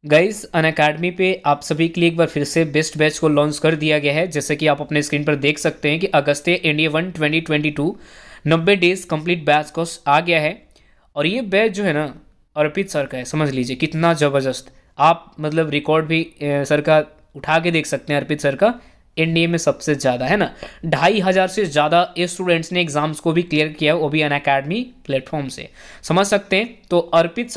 Guys Unacademy पे आप सभी के लिए एक बार फिर से बेस्ट बैच को लॉन्च कर दिया गया है। जैसे कि आप अपने स्क्रीन पर देख सकते हैं कि Agastya India 1 2022 90 days complete batch course आ गया है। और ये बैच जो है ना, अर्पित सर का है। समझ लीजिए कितना ज़बरदस्त। आप मतलब रिकॉर्ड भी सर का उठा के देख सकते हैं। अर्पित सर का एनडीए में सबसे ज़्यादा है ना, 2500 से ज़्यादा स्टूडेंट्स ने एग्जाम्स को भी क्लियर किया, वो भी अनअकैडमी प्लेटफॉर्म से। समझ सकते हैं। तो अर्पित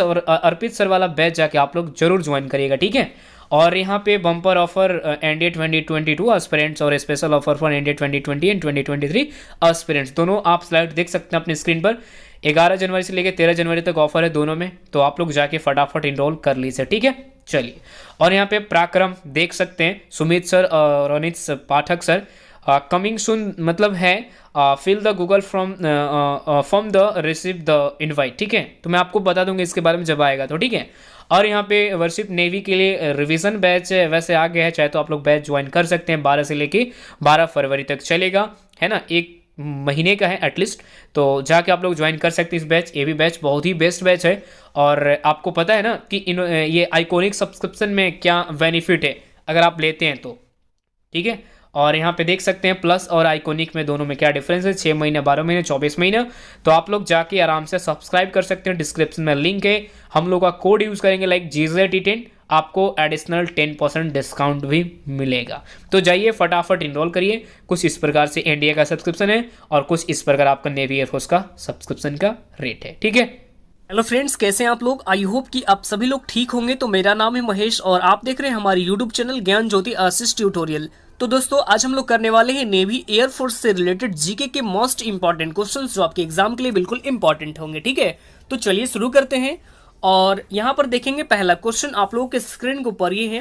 सर वाला बैच जाके आप लोग जरूर ज्वाइन करिएगा, ठीक है। और यहाँ पे बम्पर ऑफर एनडीए 2022 एस्पिरेंट्स और special offer for NDA 2020 and 2023 aspirants, दोनों आप स्लाइड देख सकते हैं अपनी स्क्रीन पर। 11 जनवरी से लेकर 13 जनवरी तक ऑफर है दोनों में, तो आप लोग जाके फटाफट इनरोल कर लीजिए, ठीक है। चलिए, और यहाँ पे पराक्रम देख सकते हैं, सुमित सर और Ronit Pathak sir coming soon मतलब है fill the Google from the receive the invite, ठीक है। तो मैं आपको बता दूंगा इसके बारे में जब आएगा तो, ठीक है। और यहाँ पे वर्शिप नेवी के लिए रिवीजन बैच वैसे आ गया है, चाहे तो आप लोग बैच ज्वाइन कर सकते हैं। 12 से लेके 12 फरवरी तक चलेगा, है ना, एक महीने का है एटलीस्ट। तो जाके आप लोग ज्वाइन कर सकते हैं इस बैच। ये भी बैच बहुत ही बेस्ट बैच है। और आपको पता है ना कि ये आइकॉनिक सब्सक्रिप्शन में क्या बेनिफिट है अगर आप लेते हैं तो, ठीक है। और यहाँ पे देख सकते हैं प्लस और आइकॉनिक में दोनों में क्या डिफरेंस है, 6 महीने, 12 महीने, 24 महीने। तो आप लोग जाके आराम से सब्सक्राइब कर सकते हैं। डिस्क्रिप्शन में लिंक है। हम लोग का कोड यूज़ करेंगे लाइक GZT10, आपको एडिशनल 10% डिस्काउंट भी मिलेगा। तो जाइए फटाफट इनरोल करिए। कुछ इस प्रकार से एनडीए का सब्सक्रिप्शन है और कुछ इस प्रकार आपका नेवी एयरफोर्स का सब्सक्रिप्शन का रेट है, ठीक है। हेलो फ्रेंड्स, कैसे हैं आप लोग। आई होप कि आप सभी लोग ठीक होंगे। तो मेरा नाम है महेश और आप देख रहे हैं हमारे यूट्यूब चैनल ज्ञान ज्योति आशीष ट्यूटोरियल। तो दोस्तों, आज हम लोग करने वाले हैं नेवी एयरफोर्स से रिलेटेड जीके के मोस्ट इंपॉर्टेंट क्वेश्चंस जो आपके एग्जाम के लिए बिल्कुल इंपॉर्टेंट होंगे, ठीक है। तो चलिए शुरू करते हैं। और यहाँ पर देखेंगे पहला क्वेश्चन आप लोगों के स्क्रीन के ऊपर ये है।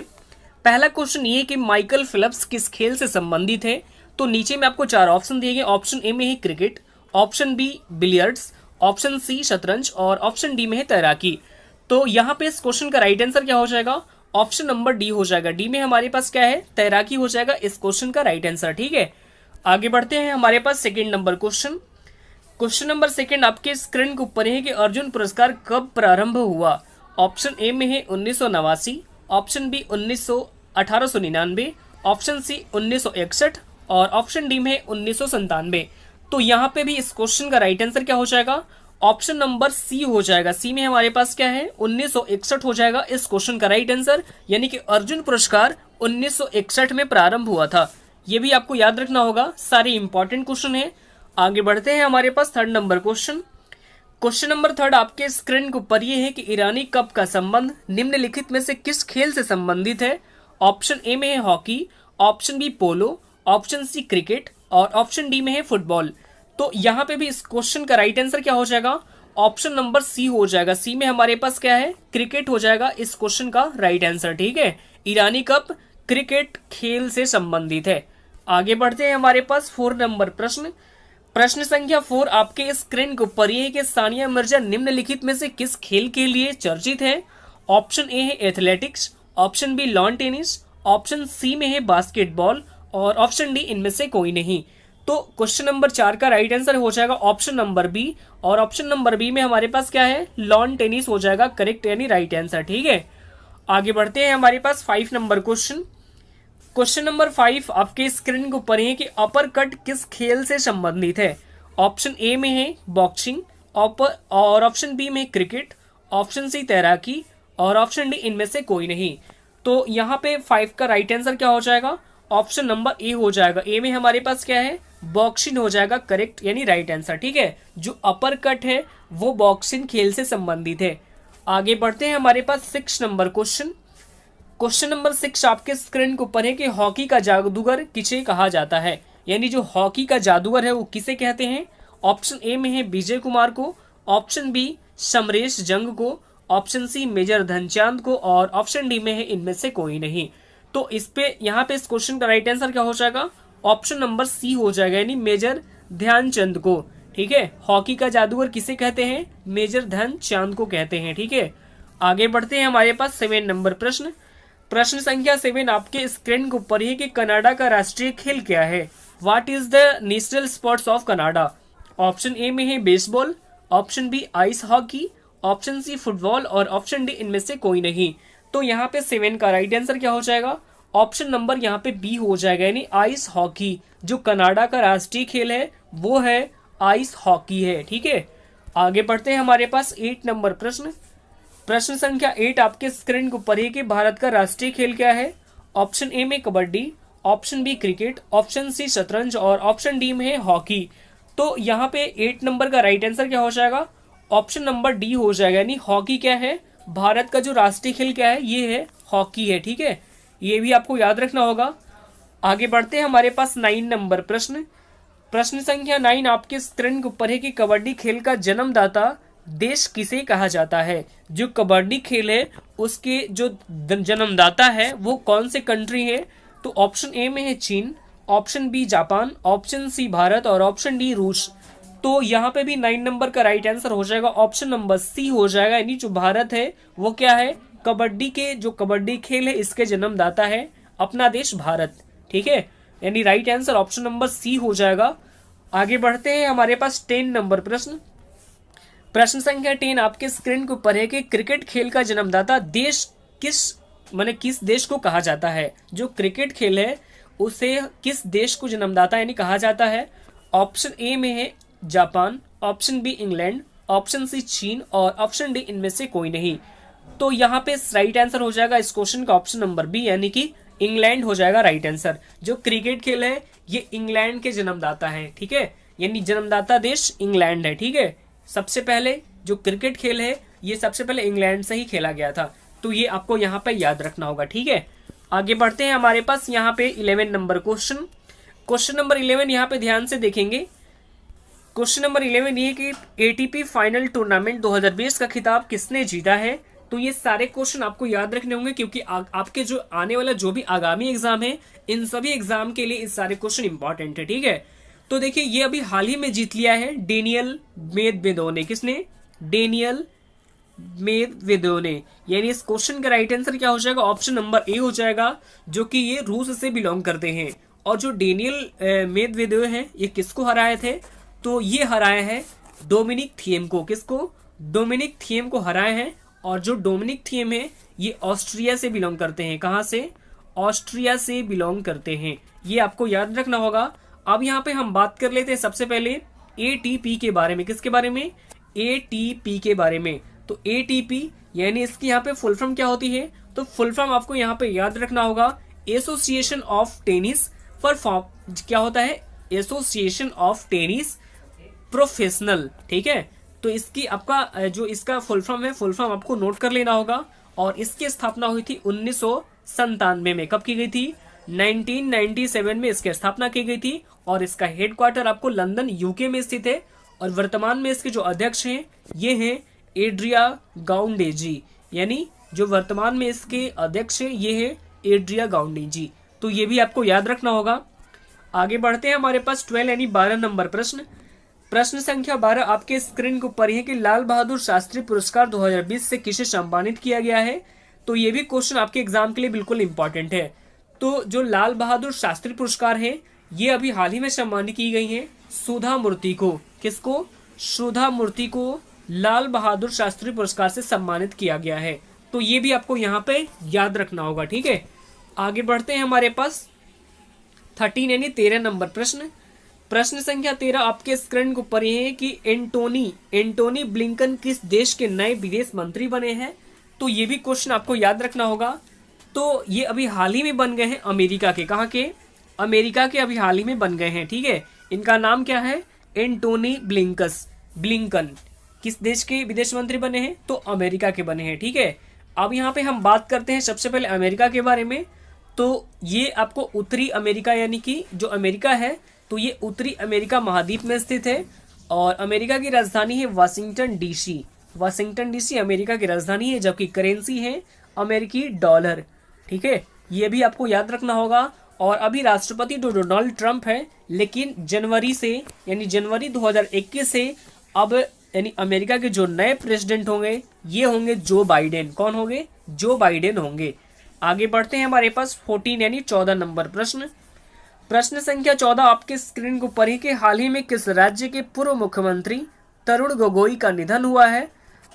पहला क्वेश्चन ये है कि माइकल फिलिप्स किस खेल से संबंधित है। तो नीचे में आपको 4 ऑप्शन दिए गए। ऑप्शन ए में है cricket, option B billiards, option C शतरंज और ऑप्शन डी में है तैराकी। तो यहाँ पे इस क्वेश्चन का राइट आंसर क्या हो जाएगा, ऑप्शन नंबर डी हो जाएगा। डी में हमारे पास क्या है, तैराकी हो जाएगा इस क्वेश्चन का राइट आंसर, ठीक है। आगे बढ़ते हैं हमारे पास second number question. Question number second आपके स्क्रीन के ऊपर है कि अर्जुन पुरस्कार कब प्रारंभ हुआ। ऑप्शन ए में है 1989, ऑप्शन बी 1899, ऑप्शन सी 1961 और ऑप्शन डी में है 1997। तो यहाँ पे भी इस क्वेश्चन का राइट आंसर क्या हो जाएगा, ऑप्शन नंबर सी हो जाएगा। सी में हमारे पास क्या है, 1961 हो जाएगा इस क्वेश्चन का राइट आंसर। यानी कि अर्जुन पुरस्कार 1961 में प्रारंभ हुआ था। ये भी आपको याद रखना होगा, सारे इंपॉर्टेंट क्वेश्चन है। आगे बढ़ते हैं हमारे पास third number question. Question number third आपके स्क्रीन के ऊपर ये है कि ईरानी कप का संबंध निम्नलिखित में से किस खेल से संबंधित है। ऑप्शन ए में है हॉकी, ऑप्शन बी पोलो, ऑप्शन सी क्रिकेट और ऑप्शन डी में है फुटबॉल। तो यहाँ पे भी इस क्वेश्चन का राइट आंसर क्या हो जाएगा, ऑप्शन नंबर सी हो जाएगा। सी में हमारे पास क्या है, क्रिकेट हो जाएगा इस क्वेश्चन का राइट आंसर, ठीक है। ईरानी कप क्रिकेट खेल से संबंधित है। आगे बढ़ते हैं हमारे पास 4 नंबर प्रश्न। प्रश्न संख्या 4 आपके स्क्रीन के ऊपर ये है कि सानिया मिर्जा निम्नलिखित में से किस खेल के लिए चर्चित है। ऑप्शन ए है athletics, option B lawn tennis, option C में है बास्केटबॉल और ऑप्शन डी इनमें से कोई नहीं। तो क्वेश्चन नंबर 4 का राइट आंसर हो जाएगा ऑप्शन नंबर बी। और ऑप्शन नंबर बी में हमारे पास क्या है, लॉन टेनिस हो जाएगा करेक्ट यानी राइट आंसर, ठीक है। आगे बढ़ते हैं हमारे पास 5 नंबर क्वेश्चन। क्वेश्चन नंबर 5 आपके स्क्रीन के ऊपर है कि अपर कट किस खेल से संबंधित है। ऑप्शन ए में है बॉक्सिंग और ऑप्शन बी में क्रिकेट, ऑप्शन सी तैराकी और ऑप्शन डी इनमें से कोई नहीं। तो यहाँ पे 5 का राइट आंसर क्या हो जाएगा, ऑप्शन नंबर ए हो जाएगा। ए में हमारे पास क्या है, बॉक्सिंग हो जाएगा करेक्ट यानी राइट आंसर, ठीक है। जो अपर कट है वो बॉक्सिंग खेल से संबंधित है। आगे बढ़ते हैं हमारे पास 6 नंबर क्वेश्चन। क्वेश्चन नंबर 6 आपके स्क्रीन के ऊपर है कि हॉकी का जादूगर किसे कहा जाता है। यानी जो हॉकी का जादूगर है वो किसे कहते हैं। ऑप्शन ए में है विजय कुमार को, ऑप्शन बी समरेश जंग को, ऑप्शन सी मेजर ध्यानचंद को और ऑप्शन डी में है इनमें से कोई नहीं। तो इस पे यहाँ पे इस क्वेश्चन का राइट आंसर क्या हो जाएगा, ऑप्शन नंबर सी हो जाएगा यानी मेजर ध्यानचंद को, ठीक है। हॉकी का जादूगर किसे कहते हैं, मेजर ध्यानचंद को कहते हैं, ठीक है। आगे बढ़ते हैं हमारे पास 7 नंबर प्रश्न। प्रश्न संख्या 7 आपके स्क्रीन के ऊपर है कि कनाडा का राष्ट्रीय खेल क्या है। What is the national sports of Canada. Option A में है baseball, option B ice hockey, option C football और ऑप्शन डी इनमें से कोई नहीं। तो यहाँ पे 7 का राइट आंसर क्या हो जाएगा? ऑप्शन नंबर यहाँ पे बी हो जाएगा, यानी आइस हॉकी। जो कनाडा का राष्ट्रीय खेल है वो है आइस हॉकी है। ठीक है, आगे बढ़ते हैं। हमारे पास 8 नंबर प्रश्न, प्रश्न संख्या 8 आपके स्क्रीन के ऊपर है कि भारत का राष्ट्रीय खेल क्या है? ऑप्शन ए में kabaddi, option B cricket, option C शतरंज और ऑप्शन डी में है हॉकी। तो यहाँ पे 8 नंबर का राइट आंसर क्या हो जाएगा? ऑप्शन नंबर डी हो जाएगा, यानी हॉकी क्या है? भारत का जो राष्ट्रीय खेल क्या है? ये है हॉकी है। ठीक है, ये भी आपको याद रखना होगा। आगे बढ़ते हैं। हमारे पास 9 नंबर प्रश्न, प्रश्न संख्या 9 आपके स्क्रीन के ऊपर है कि कबड्डी खेल का जन्मदाता देश किसे कहा जाता है? जो कबड्डी खेल है उसके जो जन्मदाता है वो कौन से कंट्री है? तो ऑप्शन ए में है चीन, option B Japan, option C Bharat और ऑप्शन डी रूस। तो यहाँ पे भी 9 नंबर का राइट आंसर हो जाएगा, ऑप्शन नंबर सी हो जाएगा, यानी जो भारत है वो क्या है? कबड्डी के जो कबड्डी खेल है इसके जन्मदाता है अपना देश भारत। ठीक है, यानी right answer option number C हो जाएगा। आगे बढ़ते हैं। हमारे पास 10 नंबर प्रश्न, प्रश्न संख्या 10 आपके स्क्रीन के ऊपर है कि क्रिकेट खेल का जन्मदाता देश किस देश को कहा जाता है? जो क्रिकेट खेल है उसे किस देश को जन्मदाता यानी कहा जाता है? ऑप्शन ए में है Japan, option B England, option C चीन और ऑप्शन डी इनमें से कोई नहीं। तो यहाँ पे राइट आंसर हो जाएगा इस क्वेश्चन का ऑप्शन नंबर बी, यानी कि इंग्लैंड हो जाएगा राइट आंसर। जो क्रिकेट खेल है ये इंग्लैंड के जन्मदाता है। ठीक है, यानी जन्मदाता देश इंग्लैंड है। ठीक है, सबसे पहले जो क्रिकेट खेल है ये सबसे पहले इंग्लैंड से ही खेला गया था, तो ये आपको यहाँ पे याद रखना होगा। ठीक है, आगे बढ़ते हैं। हमारे पास यहाँ पे 11 नंबर क्वेश्चन, क्वेश्चन नंबर 11 यहाँ पे ध्यान से देखेंगे। क्वेश्चन नंबर 11 ये कि एटीपी फाइनल टूर्नामेंट 2020 का खिताब किसने जीता है? तो ये सारे क्वेश्चन आपको याद रखने होंगे क्योंकि आपके जो आने वाला जो भी आगामी एग्जाम है इन सभी एग्जाम के लिए इस सारे क्वेश्चन इंपॉर्टेंट है। ठीक है, तो देखिए ये अभी हाल ही में जीत लिया है डेनियल मेदवेदेव ने। किसने? डेनियल मेदवेदेव ने। यानी इस क्वेश्चन का राइट आंसर क्या हो जाएगा? ऑप्शन नंबर ए हो जाएगा, जो कि ये रूस से बिलोंग करते हैं। और जो डेनियल मेदवेदेव है ये किसको हराए थे? तो ये हराए हैं डोमिनिक थिएम को। किसको? डोमिनिक थिएम को हराए हैं। और जो डोमिनिक थिएम है ये ऑस्ट्रिया से बिलोंग करते हैं। कहाँ से? ऑस्ट्रिया से बिलोंग करते हैं, ये आपको याद रखना होगा। अब यहाँ पे हम बात कर लेते हैं सबसे पहले एटीपी के बारे में। किसके बारे में? एटीपी के बारे में। तो एटीपी यानी इसकी यहाँ पे फुल फॉर्म क्या होती है? तो फुल फॉर्म आपको यहाँ पे याद रखना होगा एसोसिएशन ऑफ टेनिस परफॉर्म, क्या होता है? Association of tennis professional. ठीक है, तो इसकी आपका जो इसका फुल फॉर्म है, फुल फॉर्म आपको नोट कर लेना होगा। और इसकी स्थापना हुई थी 1997 में। कब की गई थी? 1997 में इसकी स्थापना की गई थी। और इसका हेडक्वार्टर आपको लंदन यूके में स्थित है। और वर्तमान में इसके जो अध्यक्ष हैं ये हैं एड्रिया गाउंडेजी, यानी जो वर्तमान में इसके अध्यक्ष हैं ये है एड्रिया गाउंडेजी। तो ये भी आपको याद रखना होगा। आगे बढ़ते हैं। हमारे पास 12 यानी 12 नंबर प्रश्न, प्रश्न संख्या 12 आपके स्क्रीन के ऊपर है कि लाल बहादुर शास्त्री पुरस्कार 2020 से किसे सम्मानित किया गया है? तो ये भी क्वेश्चन आपके एग्जाम के लिए बिल्कुल इंपॉर्टेंट है। तो जो लाल बहादुर शास्त्री पुरस्कार है ये अभी हाल ही में सम्मानित की गई है सुधा मूर्ति को। किसको? सुधा मूर्ति को लाल बहादुर शास्त्री पुरस्कार से सम्मानित किया गया है। तो ये भी आपको यहाँ पे याद रखना होगा। ठीक है, आगे बढ़ते हैं। हमारे पास 13 यानी 13 नंबर प्रश्न, प्रश्न संख्या 13 आपके स्क्रीन के ऊपर है कि एंटोनी ब्लिंकन किस देश के नए विदेश मंत्री बने हैं? तो ये भी क्वेश्चन आपको याद रखना होगा। तो ये अभी हाल ही में बन गए हैं अमेरिका के। कहाँ के? अमेरिका के अभी हाल ही में बन गए हैं। ठीक है, इनका नाम क्या है? Antony Blinken. किस देश के विदेश मंत्री बने हैं? तो अमेरिका के बने हैं। ठीक है, अब यहाँ पे हम बात करते हैं सबसे पहले अमेरिका के बारे में। तो ये आपको उत्तरी अमेरिका यानी कि जो अमेरिका है तो ये उत्तरी अमेरिका महाद्वीप में स्थित है। और अमेरिका की राजधानी है Washington DC. Washington DC America की राजधानी है, जबकि करेंसी है अमेरिकी डॉलर। ठीक है, ये भी आपको याद रखना होगा। और अभी राष्ट्रपति जो डोनाल्ड ट्रंप है, लेकिन जनवरी से यानी जनवरी 2021 से अब यानी अमेरिका के जो नए प्रेसिडेंट होंगे ये होंगे जो बाइडेन। कौन होंगे? जो बाइडेन होंगे। आगे बढ़ते हैं। हमारे पास 14 यानी 14 नंबर प्रश्न, प्रश्न संख्या 14 आपके स्क्रीन को पढ़ी कि हाल ही में किस राज्य के पूर्व मुख्यमंत्री तरुण गोगोई का निधन हुआ है?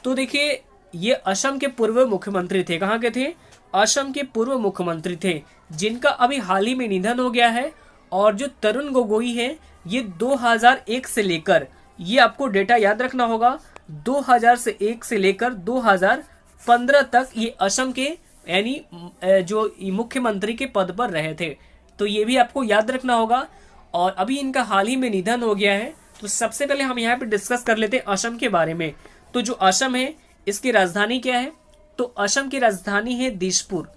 तो देखिए ये असम के पूर्व मुख्यमंत्री थे। कहाँ के थे? असम के पूर्व मुख्यमंत्री थे, जिनका अभी हाल ही में निधन हो गया है। और जो तरुण गोगोई है, ये 2001 से लेकर, ये आपको डेटा याद रखना होगा, 2001 से लेकर 2015 तक ये असम के यानी जो मुख्यमंत्री के पद पर रहे थे। तो ये भी आपको याद रखना होगा। और अभी इनका हाल ही में निधन हो गया है। तो सबसे पहले हम यहाँ पे डिस्कस कर लेते हैं असम के बारे में। तो जो असम है, इसकी राजधानी क्या है? तो असम की राजधानी है दिसपुर।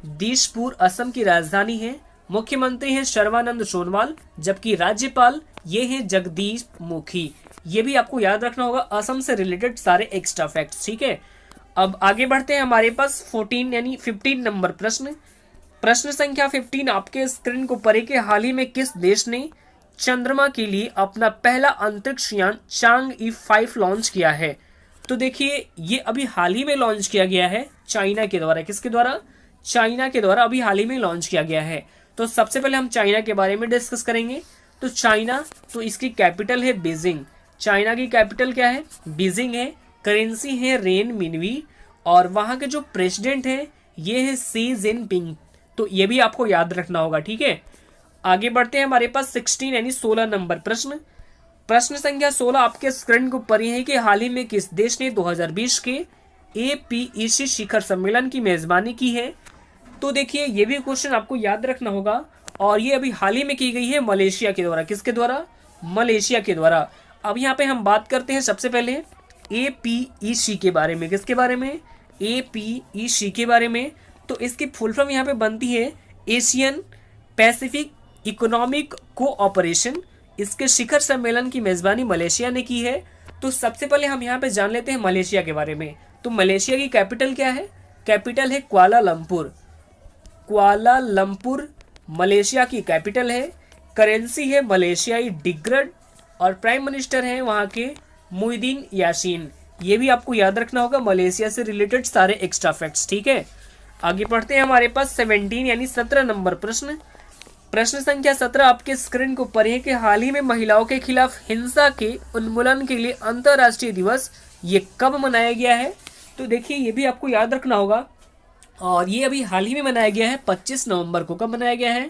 दिसपुर असम की राजधानी है। मुख्यमंत्री है सर्बानंद सोनोवाल, जबकि राज्यपाल ये है जगदीश मुखी। ये भी आपको याद रखना होगा, असम से रिलेटेड सारे एक्स्ट्रा फैक्ट्स, ठीक है। अब आगे बढ़ते हैं, हमारे पास 14 यानी 15 नंबर प्रश्न। प्रश्न संख्या 15 आपके स्क्रीन को पढ़े कि हाल ही में किस देश ने चंद्रमा के लिए अपना पहला अंतरिक्ष यान चांग-E5 लॉन्च किया है? तो देखिए, ये अभी हाल ही में लॉन्च किया गया है चाइना के द्वारा। किसके द्वारा? चाइना के द्वारा अभी हाल ही में लॉन्च किया गया है। तो सबसे पहले हम चाइना के बारे में डिस्कस करेंगे। तो चाइना, तो इसकी कैपिटल है बीजिंग। चाइना की कैपिटल क्या है? बीजिंग है। करेंसी है रेन मिनवी। और वहां के जो प्रेसिडेंट है, ये है शी जिनपिंग। तो ये भी आपको याद रखना होगा, ठीक है। आगे बढ़ते हैं, हमारे पास 16 यानी 16 नंबर प्रश्न। प्रश्न संख्या 16 आपके स्क्रीन को पढ़ी है कि हाल ही में किस देश ने 2020 के APEC शिखर सम्मेलन की मेजबानी की है? तो देखिए, ये भी क्वेश्चन आपको याद रखना होगा। और ये अभी हाल ही में की गई है मलेशिया के द्वारा। किसके द्वारा? मलेशिया के द्वारा। अब यहाँ पे हम बात करते हैं सबसे पहले APEC के बारे में। किसके बारे में? APEC के बारे में। तो इसकी फुल फॉर्म यहाँ पे बनती है एशियन पैसिफिक इकोनॉमिक कोऑपरेशन। इसके शिखर सम्मेलन की मेजबानी मलेशिया ने की है। तो सबसे पहले हम यहाँ पे जान लेते हैं मलेशिया के बारे में। तो मलेशिया की कैपिटल क्या है? कैपिटल है कुआलालंपुर। कुआलालंपुर मलेशिया की कैपिटल है। करेंसी है मलेशियाई डिग्रड। और प्राइम मिनिस्टर हैं वहाँ के मुहिद्दीन यासीन। ये भी आपको याद रखना होगा, मलेशिया से रिलेटेड सारे एक्स्ट्रा फैक्ट्स, ठीक है। आगे बढ़ते हैं, हमारे पास 17 यानी 17 नंबर प्रश्न। प्रश्न संख्या 17 आपके स्क्रीन को पढ़िए कि हाल ही में महिलाओं के खिलाफ हिंसा के उन्मूलन के लिए अंतर्राष्ट्रीय दिवस ये कब मनाया गया है? तो देखिए, ये भी आपको याद रखना होगा। और ये अभी हाल ही में मनाया गया है 25 नवंबर को। कब मनाया गया है?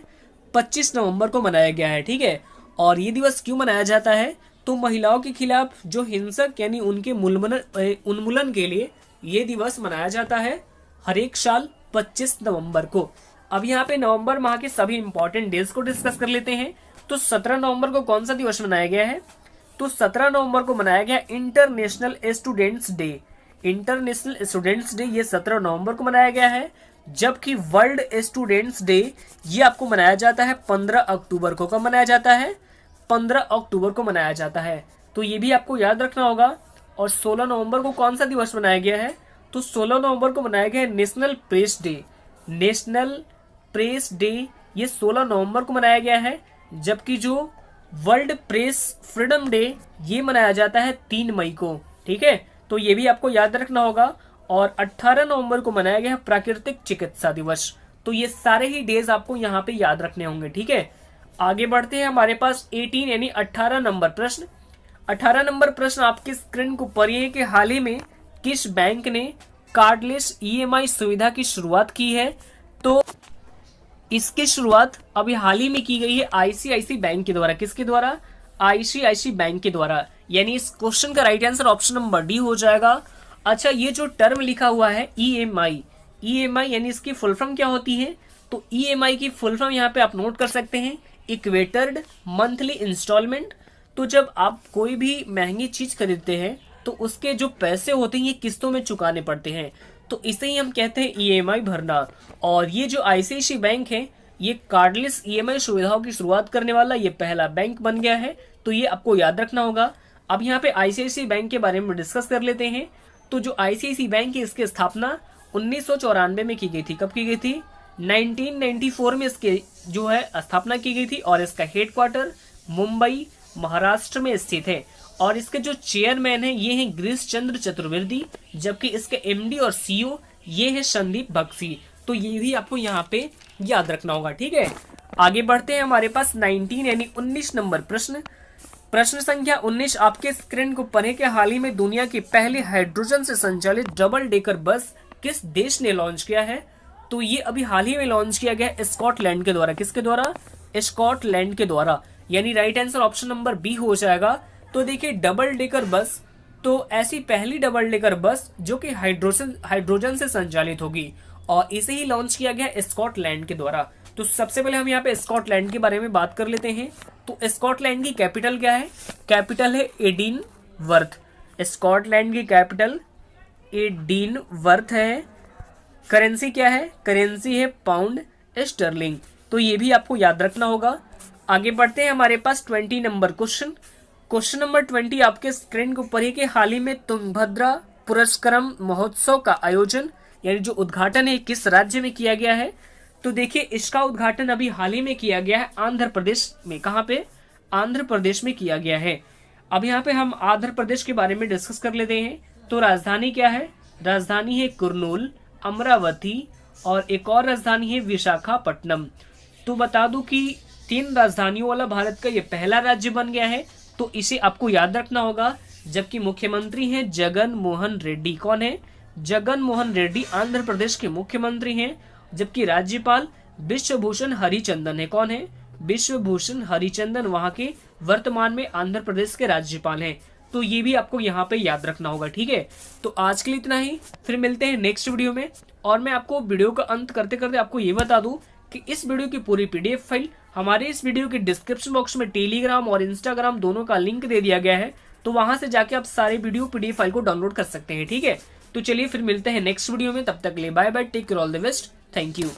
25 नवंबर को मनाया गया है, ठीक है। और ये दिवस क्यों मनाया जाता है? तो महिलाओं के खिलाफ जो हिंसक यानी उनके उन्मूलन के लिए ये दिवस मनाया जाता है हर एक साल 25 नवंबर को। अब यहाँ पे नवंबर माह के सभी इंपॉर्टेंट डेज को डिस्कस कर लेते हैं। तो 17 नवंबर को कौन सा दिवस मनाया गया है? तो 17 नवंबर को मनाया गया international students day. International students day ये 17 नवंबर को मनाया गया है। जबकि वर्ल्ड स्टूडेंट्स डे ये आपको मनाया जाता है 15 अक्टूबर को। कब मनाया जाता है? 15 अक्टूबर को मनाया जाता है। तो ये भी आपको याद रखना होगा। और 16 नवंबर को कौन सा दिवस मनाया गया है? तो 16 नवंबर को मनाया गया है national press day. National press day ये 16 नवंबर को मनाया गया है। जबकि जो वर्ल्ड प्रेस फ्रीडम डे ये मनाया जाता है 3 मई को, ठीक है। तो ये भी आपको याद रखना होगा। और 18 नवंबर को मनाया गया है प्राकृतिक चिकित्सा दिवस। तो ये सारे ही डेज आपको यहाँ पे याद रखने होंगे, ठीक है। आगे बढ़ते हैं, हमारे पास 18 यानी 18 नंबर प्रश्न। 18 नंबर प्रश्न आपके स्क्रीन को पढ़िए कि हाल ही में किस बैंक ने कार्डलेस EMI सुविधा की शुरुआत की है? तो इसकी शुरुआत अभी हाल ही में की गई है ICICI बैंक के द्वारा। किसके द्वारा? ICICI बैंक के द्वारा। यानी इस क्वेश्चन का right answer option number D हो जाएगा। अच्छा, ये जो टर्म लिखा हुआ है EMI यानी इसकी फुल फॉर्म क्या होती है? तो EMI की फुल फॉर्म यहाँ पे आप नोट कर सकते हैं, इक्वेटेड मंथली इंस्टॉलमेंट। तो जब आप कोई भी महंगी चीज खरीदते हैं तो उसके जो पैसे होते हैं ये किस्तों में चुकाने पड़ते हैं। तो इसे ही हम कहते हैं EMI भरना। और ये जो ICICI बैंक है ये कार्डलेस EMI सुविधाओं की शुरुआत करने वाला ये पहला बैंक बन गया है। तो ये आपको याद रखना होगा। अब यहाँ पे ICICI बैंक के बारे में डिस्कस कर लेते हैं। तो जो ICICI बैंक है इसकी स्थापना 1994 में की गई थी। कब की गई थी? 1994 में इसके जो है स्थापना की गई थी। और इसका हेडक्वार्टर मुंबई महाराष्ट्र में स्थित है। और इसके जो चेयरमैन है ये है गिरीश चंद्र चतुर्वेदी। जबकि इसके MD और CEO ये है संदीप बख्शी। तो ये भी आपको यहाँ पे याद रखना होगा, ठीक है। आगे बढ़ते हैं, हमारे पास 19 यानी 19 नंबर प्रश्न। प्रश्न संख्या 19 आपके स्क्रीन को पढ़े कि हाल ही में दुनिया की पहली हाइड्रोजन से संचालित डबल डेकर बस किस देश ने लॉन्च किया है? तो ये अभी हाल ही में लॉन्च किया गया है स्कॉटलैंड के द्वारा। किसके द्वारा? स्कॉटलैंड के द्वारा, यानी right answer option number B हो जाएगा। तो देखिए डबल डेकर बस, तो ऐसी पहली डबल डेकर बस जो कि हाइड्रोजन से संचालित होगी और इसे ही लॉन्च किया गया स्कॉटलैंड के द्वारा। तो सबसे पहले हम यहाँ पे स्कॉटलैंड के बारे में बात कर लेते हैं। तो स्कॉटलैंड की कैपिटल क्या है? कैपिटल है एडिनवर्थ। स्कॉटलैंड की कैपिटल एडिनवर्थ है। करेंसी क्या है? करेंसी है पाउंड स्टर्लिंग। तो ये भी आपको याद रखना होगा। आगे बढ़ते हैं, हमारे पास 20 नंबर क्वेश्चन नंबर 20 आपके स्क्रीन के ऊपर है कि हाल ही में तुंगभद्रा पुरस्कारम महोत्सव का आयोजन यानी जो उद्घाटन है किस राज्य में किया गया है? तो देखिए इसका उद्घाटन अभी हाल ही में किया गया है आंध्र प्रदेश में। कहाँ पे? आंध्र प्रदेश में किया गया है। अब यहाँ पे हम आंध्र प्रदेश के बारे में डिस्कस कर लेते हैं। तो राजधानी क्या है? राजधानी है कुर्नूल, अमरावती और एक और राजधानी है विशाखापट्टनम। तो बता दूं कि 3 राजधानियों वाला भारत का ये पहला राज्य बन गया है, तो इसे आपको याद रखना होगा। जबकि मुख्यमंत्री हैं जगन मोहन रेड्डी। कौन है? जगन मोहन रेड्डी आंध्र प्रदेश के मुख्यमंत्री हैं। जबकि राज्यपाल विश्वभूषण हरिचंदन है। कौन है? विश्वभूषण हरिचंदन वहां के वर्तमान में आंध्र प्रदेश के राज्यपाल हैं। तो ये भी आपको यहाँ पे याद रखना होगा, ठीक है। तो आज के लिए इतना ही, फिर मिलते हैं नेक्स्ट वीडियो में। और मैं आपको वीडियो का अंत करते करते आपको ये बता दूं कि इस वीडियो की पूरी पीडीएफ फाइल हमारे इस वीडियो के डिस्क्रिप्शन बॉक्स में टेलीग्राम और इंस्टाग्राम दोनों का लिंक दे दिया गया है। तो वहां से जाके आप सारे वीडियो पीडीएफ फाइल को डाउनलोड कर सकते हैं, ठीक है। तो चलिए फिर मिलते हैं नेक्स्ट वीडियो में, तब तक के लिए bye bye, take care, all the best, thank you.